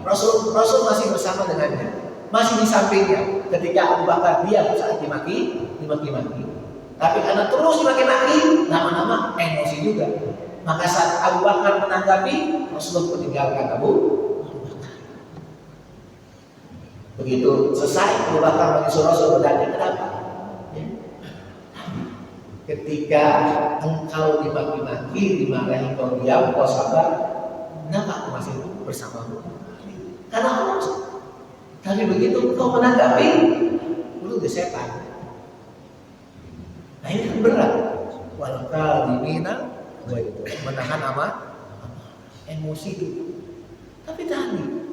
Rasul masih bersama dengannya, masih di sampingnya. Ketika Abu Bakar diam saat dimaki-maki. Tapi karena terus dimaki-maki, lama-lama emosi juga. Maka saat Abu Bakar menanggapi, Rasulullah meninggalkan Abu Bakar. Begitu selesai, Abu Bakar menyusul Rasul bertanya, kenapa? Ya. Ketika engkau dimaki-maki, dimarahi, kau diam, kau sabar, kenapa aku masih bersamamu? Karena Allah. Tapi begitu kau menanggapi, lu udah setan. Nah ini kan berat. Wal kalimina menahan emosi itu. Tapi tadi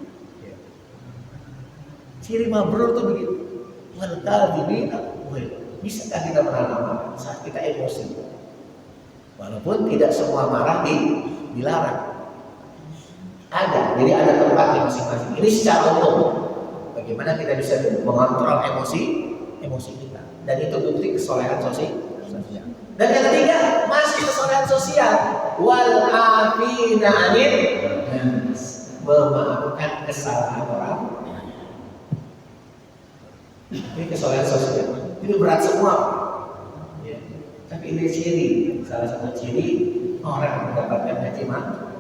ciri mabrur itu begitu. Wal kalimina bisakah kita menahan amarah saat kita emosi? Walaupun tidak semua marah dilarang. Ada, jadi ada tempatnya masing-masing. Ini secara umum. Bagaimana kita bisa mengontrol emosi kita. Dan itu bukti kesolehan sosial. Dan yang ketiga, masih kesolehan sosial. Wal afina 'anil nas, memaafkan kesalahan orang. Ini kesolehan sosial. Ini berat semua. Ya. Tapi ini ciri, salah satu ciri orang mendapatkan haji mabrur.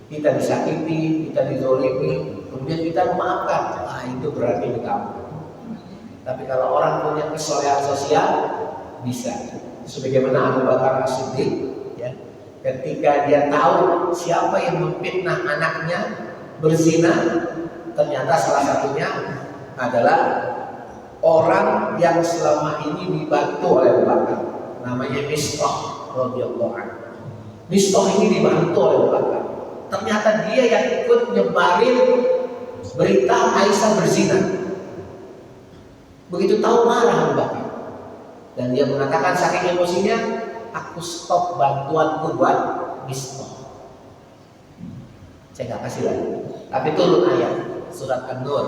Kita disakiti, kita dizolimi, kemudian kita memaafkan, itu berarti kita ampun. Tapi kalau orang punya kesolehan sosial, bisa. Sebagaimana Abu Bakar As-Siddiq, ya, ketika dia tahu siapa yang memfitnah anaknya berzina, ternyata salah satunya adalah orang yang selama ini dibantu oleh Abu Bakar, namanya Mistah radhiyallahu anhu. Mistah ini dibantu oleh Abu Bakar. Ternyata dia yang ikut nyebarin berita Aisyah berzina. Begitu tahu marah Abu Bakar, dan dia mengatakan saking emosinya, aku stop bantuanku buat Mistah. Saya nggak kasih lagi. Tapi turun ayat surat An-Nur.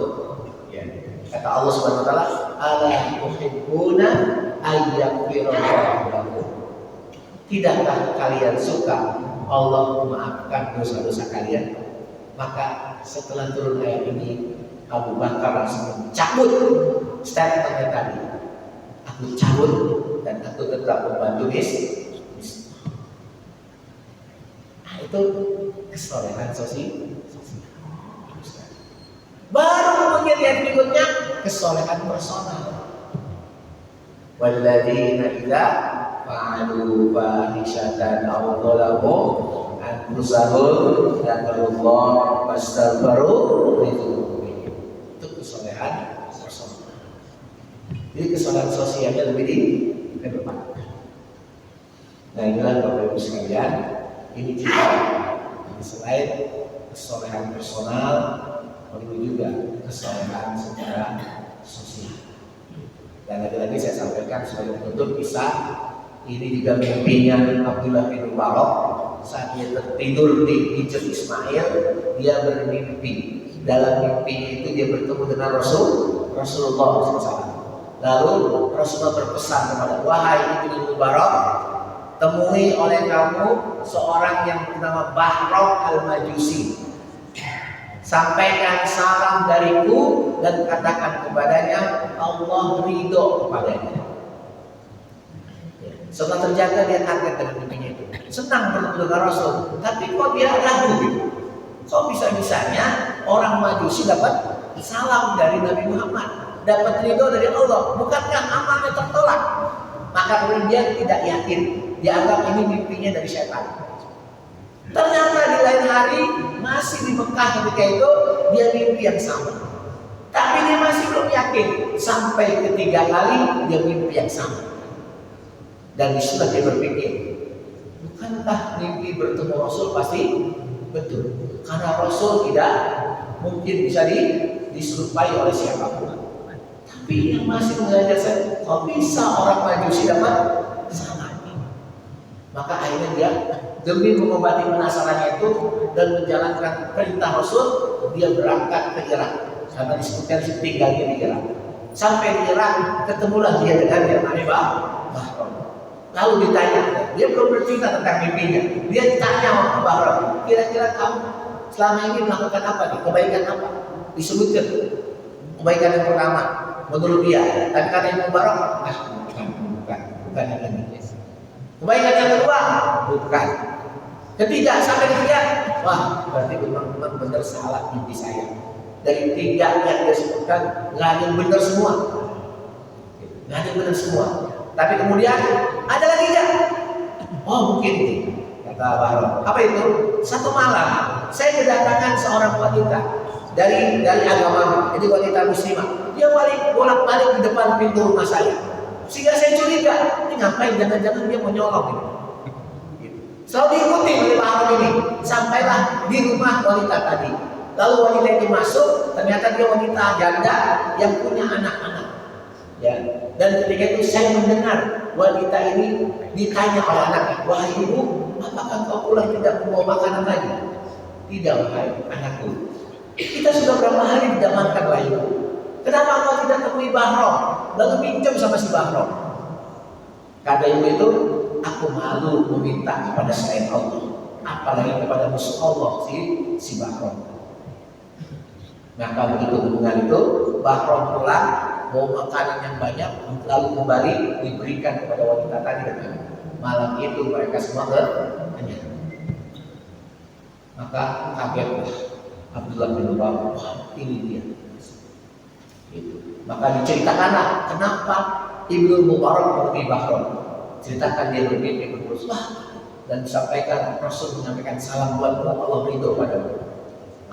Ya. Kata Allah Subhanahu Wa Taala, "Ala tuhibbuna ayyaghfirallahu lakum." Tidakkah kalian suka Allah memaafkan dosa-dosa kalian? Maka setelah turun ayat ini, Abu Bakar langsung cabut statementnya tadi. Aku cabut dan aku tetap membantu Mistah. Nah, itu kesolehan sosial. Baru kemudian yang berikutnya kesolehan personal. Walladzina idza fa'alu fahishatan aw dzalamu anfusahum dzakarullaha fastaghfiru lidzunubihim. Itu kesolehan personal. Jadi kesolehan sosialnya lebih dikedepankan. Nah, inilah Bapak Ibu sekalian, ini juga selain kesolehan personal, perlu juga kesolehan secara sosial. Dan lagi-lagi saya sampaikan sebagai penutup kisah ini juga mimpinya Abdullah bin Mubarak saat dia tertidur di hijab Ismail. Dia bermimpi, dalam mimpi itu dia bertemu dengan Rasulullah SAW. Lalu Rasulullah berpesan kepada, wahai Ibnu Mubarak, temui oleh kamu seorang yang bernama Bahram al-Majusi. Sampaikan salam dariku dan katakan kepadanya Allah ridho kepadanya. Setelah terjaga dia kaget dengan mimpinya itu. Senang bertemu dengan Rasul, tapi kok dia ragu gitu. Kok bisa-bisanya orang Majusi dapat salam dari Nabi Muhammad, dapat ridho dari Allah? Bukankah amalnya tertolak? Maka kemudian dia tidak yakin, dianggap ini mimpinya dari setan. Ternyata di lain hari masih di Mekah ketika itu dia mimpi yang sama. Tapi dia masih belum yakin. Sampai ketiga kali dia mimpi yang sama. Dan disitulah dia berpikir, bukankah mimpi bertemu Rasul pasti betul? Karena Rasul tidak mungkin bisa diserupai oleh siapapun. Tapi yang masih mengajar saya, kok bisa orang Majusi dapat salam? Maka akhirnya dia demi mengobati penasarannya itu dan menjalankan perintah Rasul, dia berangkat ke Irak. Karena disebutkan tinggalnya di Irak. Sampai di Irak, ketemulah dia dengan yang namanya Bahram. Lalu ditanya, dia belum bercerita tentang mimpinya. Dia ditanya sama Bahram, kira-kira kamu selama ini melakukan apa nih? Kebaikan apa? Disebutkan kebaikan yang pertama menurut dia. Tapi kata Imam Bahram, bukan yang ini. Kebaikan yang kedua, bukan. Ketiga, sampai ketiga, wah berarti memang benar salah mimpi saya. Dari tiga yang dia sebutkan, nggak ada yang benar semua. Nggak ada yang benar semua. Tapi kemudian ada lagi nggak? Oh mungkin ini, kata Bahram. Apa itu? Satu malam, saya kedatangan seorang wanita dari agama, jadi wanita muslimah. Dia bolak-balik di depan pintu rumah saya. Sehingga saya curiga, ini ngapain? Jangan-jangan dia mau nyolong ini. Selalu diikuti oleh Bahram ini. Sampailah di rumah wanita tadi. Lalu wanita ini masuk, ternyata dia wanita janda yang punya anak-anak. Ya. Dan ketika itu saya mendengar wanita ini ditanya oleh anaknya, wahai ibu, apakah kau pulang tidak membawa makanan lagi? Tidak, wahai anakku. Kita sudah berapa hari tidak makan, wahai ibu. Kenapa kau tidak temui Bahram? Lalu pinjam sama si Bahram. Kata ibu itu, aku malu meminta kepada selain Allah, apalagi kepada musuh Allah si Bahram. Maka begitu hubungan itu, Bahram pulang mau makanan yang banyak, lalu kembali diberikan kepada wanita tadi dengan malam itu mereka semua kenyang. Maka kagetlah Abdullah bin Umar, wah ini dia. Gitu. Maka diceritakanlah kenapa Ibnu Mubarak bermimpi Bahron. Ceritakan dia bermimpi berpuasa dan disampaikan Rasul menyampaikan salam buat Allah ridho padamu.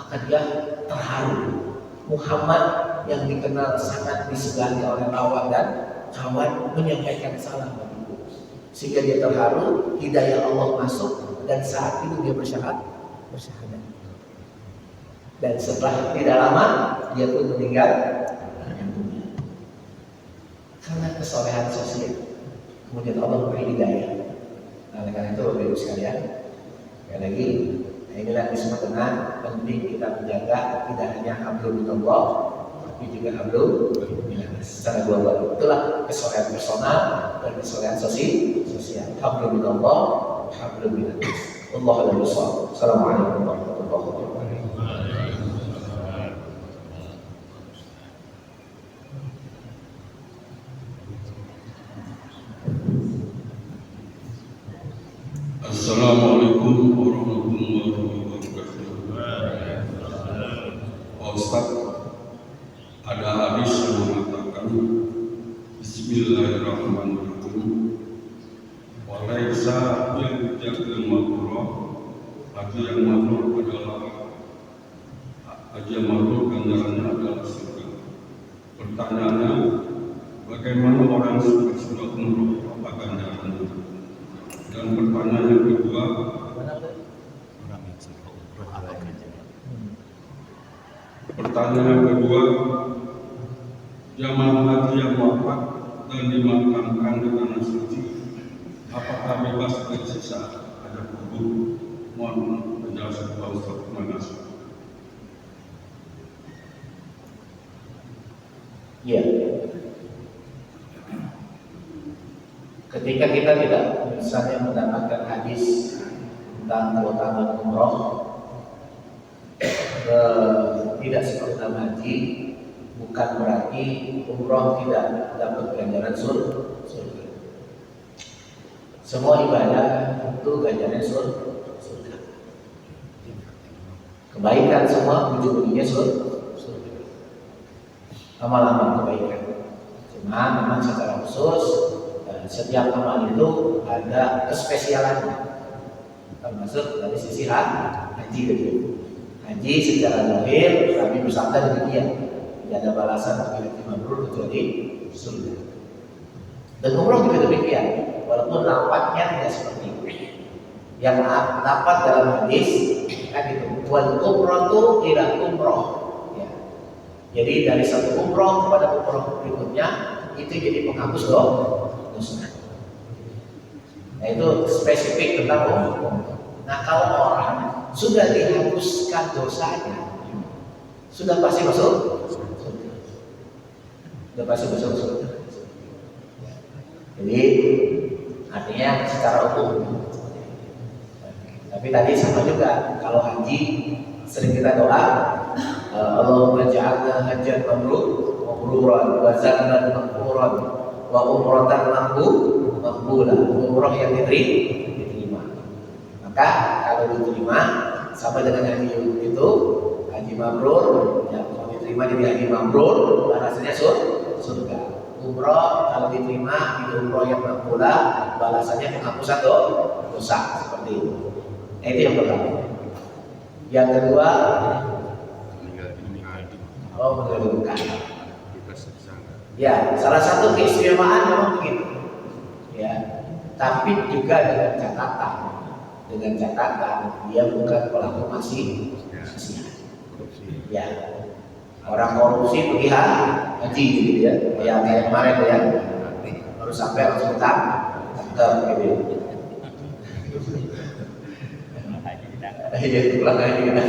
Maka dia terharu. Muhammad yang dikenal sangat disegani oleh lawan dan kawan menyampaikan salam bagiku. Sehingga dia terharu, hidayah Allah masuk dan saat itu dia bersyahadat. Dan setelah tidak lama dia pun meninggal karena kesolehan sosial. Kemudian Allah memberi hidayah. Nah, karena itu Bapak Ibu sekalian, sekali lagi, inilah disebut dengan penting kita menjaga tidak hanya hablum minallah, tapi juga hablum minannas secara global. Itulah kesolehan personal dan kesolehan sosial. Hablum minallah, hablum minannas. Wallahu a'lam bishawab. Assalamualaikum warahmatullahi wabarakatuh. Assalamualaikum warahmatullahi wabarakatuh. Pak Ustaz, ada hadis yang mengatakan Bismillahirrahmanirrahim. Walaisa yang jagal mabrur, haji yang mabrur adalah haji yang mabrur ganjarannya adalah surga. Pertanyaannya, bagaimana orang sudah umroh apa ganjarannya? Dan pertanyaan yang kedua, jamaah haji yang wafat dan dimakamkan di tanah suci, apakah bebas bersiksa? Ada kubur? Mohon penjelasan Pak Ustaz. Terima kasih. Ya. Ketika kita tidak misalnya mendapatkan hadis tentang keutamaan umroh, tidak seperti haji, bukan berarti umroh tidak dapat ganjaran surga. Semua ibadah itu ganjaran surga. Kebaikan semua ujung-ujungnya surga. Amal-amal kebaikan. Cuma memang secara khusus setiap amal itu ada kespesialannya, termasuk dari sisi haji gitu. Haji secara zahir Nabi bersabda demikian, tidak ada balasan bagi haji mabrur kecuali surga. Dan umroh juga demikian, walaupun nampaknya tidak seperti itu. Yang dapat dalam hadis kan itu, wal umratu ila umroh. Ya. Jadi dari satu umroh kepada umroh berikutnya itu jadi penghapus dosa. Nah itu spesifik tentang umroh. Nah kalau orang sudah dihapuskan dosanya, sudah pasti masuk surga. Sudah pasti masuk surga. Jadi artinya secara umum. Tapi tadi sama juga, kalau haji sering kita doa, Allahumma ja'alna hajjan mabruran wa zakaran maghfuran wa umratan maqbulah, umrah yang diterima. Maka kalau diterima sama dengan haji itu, haji mabrur, ya kalau diterima jadi haji mabrur, balasannya surga. Umrah kalau diterima itu umrah yang maqbulah, balasannya penghapusan dosa seperti itu. Nah, itu yang pertama. Yang kedua, menegurkan. Ya, salah satu keistimewaan memang begitu. Ya, tapi juga dengan catatan dia bukan pelaku maksiat. Ya, orang korupsi pergi haji gitu ya, kayak kemarin ya, baru sampai langsung tangkap gitu. Iya, pulang haji kan.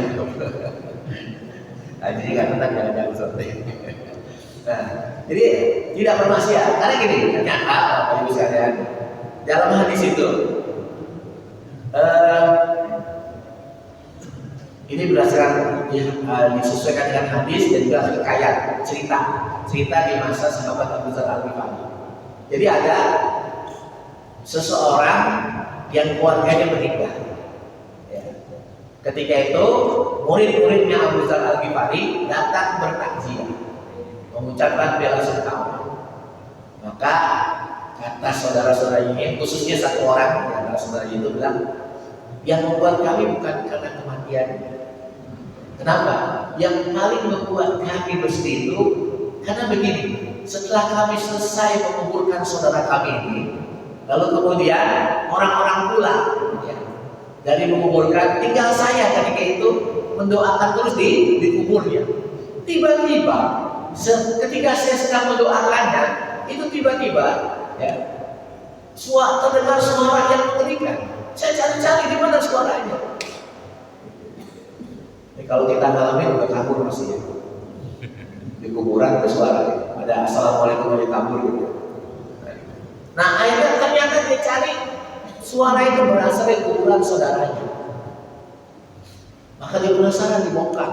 Haji nggak tenang jangan seperti ini. Nah, jadi tidak bermaksiat. Karena gini, ternyata Bapak Ibu sekalian, dalam hadis itu Ini berdasarkan disesuaikan dengan hadis dan juga hikayat, cerita di masa sahabat Abu Dzar Al-Ghifari. Jadi ada seseorang yang keluarganya meninggal. Ya. Ketika itu murid-muridnya Abu Dzar Al-Ghifari datang bertakziah, mengucapkan bela sungkawa. Maka kata saudara-saudara ini, khususnya satu orang, ya, saudara itu bilang, yang membuat kami bukan karena kematian. Kenapa? Yang paling membuat kami bersedih itu karena begini, setelah kami selesai menguburkan saudara kami ini, lalu kemudian orang-orang pulang, ya, dari menguburkan, tinggal saya ketika itu mendoakan terus di kuburnya. Tiba-tiba ketika saya sedang mendoakannya, itu tiba-tiba ya, terdengar suara yang mengerikan. Saya cari-cari di mana suaranya. Kalau kita ngalamin udah kabur masih ya. Di kuburan ada suara, ya. Ada assalamualaikum dari kabur gitu. Nah akhirnya ternyata dia cari suara itu berasal dari kuburan saudaranya. Maka dia penasaran, dibongkar.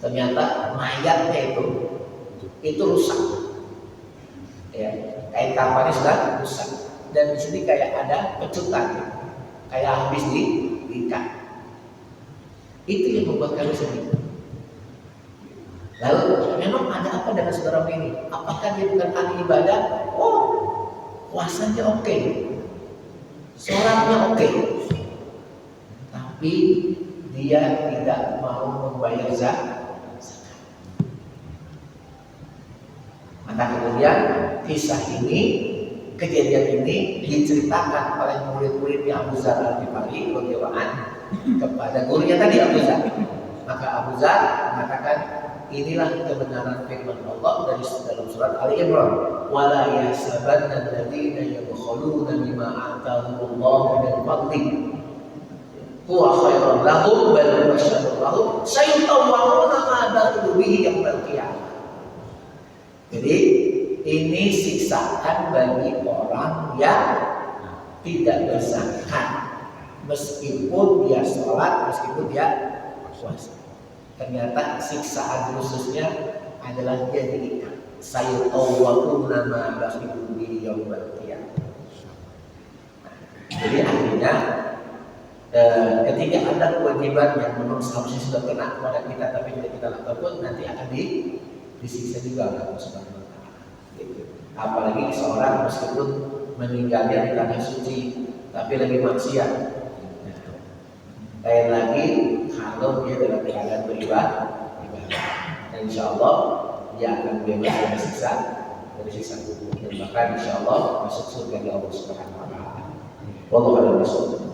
Ternyata mayatnya itu rusak. Ya, kain kafannya sudah rusak. Dan di sini kayak ada pecutan, kayak habis diikat. Itu yang membuat kami sedih. Lalu memang ada apa dengan saudara ini? Apakah dia bukan ahli ibadah? Oh, puasanya oke, sholatnya oke, tapi dia tidak mau membayar zakat. Maka kemudian kisah ini, kejadian ini diceritakan oleh murid-muridnya Abu Dzar Al-Ghifari radhiyallahu anhu kepada gurunya tadi Abu Dzar. Maka Abu Dzar mengatakan, inilah kebenaran firman Allah dari dalam surat Ali Imran, wala yahsabanna alladziina yabkhuluna bima aataahumullahu min fadlihi huwa khairan lahum bal huwa syarrun lahum sayutawwa'una ma bakhilu bihi yaumil qiyamah. Jadi ini siksaan bagi orang yang tidak berzakat, meskipun dia sholat, meskipun dia puasa. Ternyata siksaan khususnya adalah dia diikat. Sayutawwa'una ma bakhilu bihi yaumil qiyamah. Jadi artinya ketika ada kewajiban yang memang seharusnya sudah kena kepada kita tapi tidak kita lakukan pun nanti akan disiksa juga oleh Allah Subhanahu wa Ta'ala. Apalagi seorang meskipun meninggalnya di tanah suci tapi lagi maksiat. Lain lagi kalau dia dalam keadaan beribadah, dan insya Allah dia akan bebas dari siksa kubur dan bahkan insya Allah masuk surga Allah Subhanahu wa Ta'ala. Wallahu a'lam bishawab.